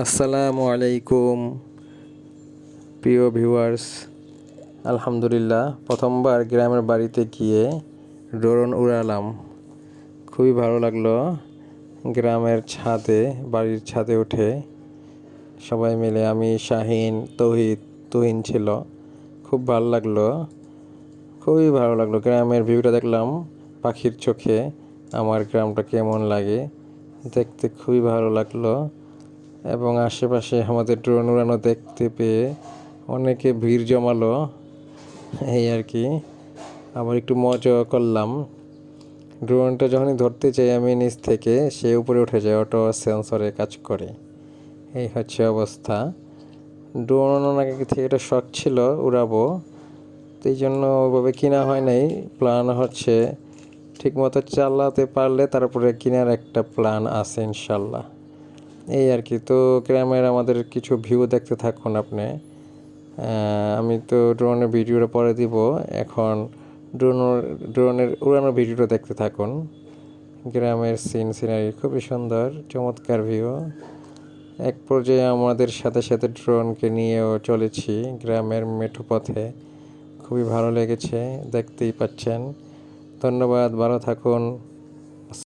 আসসালামু আলাইকুম প্রিয় ভিউয়ার্স। আলহামদুলিল্লাহ, প্রথমবার গ্রামের বাড়িতে গিয়ে ড্রোন উড়ালাম। খুবই ভালো লাগলো। গ্রামের ছাদে, বাড়ির ছাদে উঠে সবাই মিলে, আমি, শাহিন, তুহিন ছিল। খুব ভালো লাগলো, খুবই ভালো লাগলো। গ্রামের ভিউটা দেখলাম পাখির চোখে। আমার গ্রামটা কেমন লাগে দেখতে খুবই ভালো লাগলো। এবং আশেপাশে আমাদের ড্রোন উড়ানো দেখতে পেয়ে অনেকে ভিড় জমালো, এই আর কি। আবার একটু মজা করলাম। ড্রোনটা যখনই ধরতে চাই আমি নিচ থেকে, সে উপরে উঠে যায়, অটো সেন্সরে কাজ করে। এই হচ্ছে অবস্থা। ড্রোন আগে থেকে একটা শখ ছিল উড়াবো, তো এই জন্য ওইভাবে কিনা হয় নাই। প্ল্যান হচ্ছে ঠিকমতো চালাতে পারলে তারপরে কেনার একটা প্ল্যান আছে ইনশাল্লাহ। এই আর কি। তো গ্রামের আমাদের কিছু ভিউ দেখতে থাকুন আপনি। আমি তো ড্রোনের ভিডিওটা পরে দিব। এখন ড্রোনের উড়ানোর ভিডিওটা দেখতে থাকুন। গ্রামের সিনারি খুবই সুন্দর, চমৎকার ভিউ। এক পর্যায়ে আমাদের সাথে সাথে ড্রোনকে নিয়েও চলেছি গ্রামের মেঠো পথে। খুবই ভালো লেগেছে, দেখতেই পাচ্ছেন। ধন্যবাদ, ভালো থাকুন।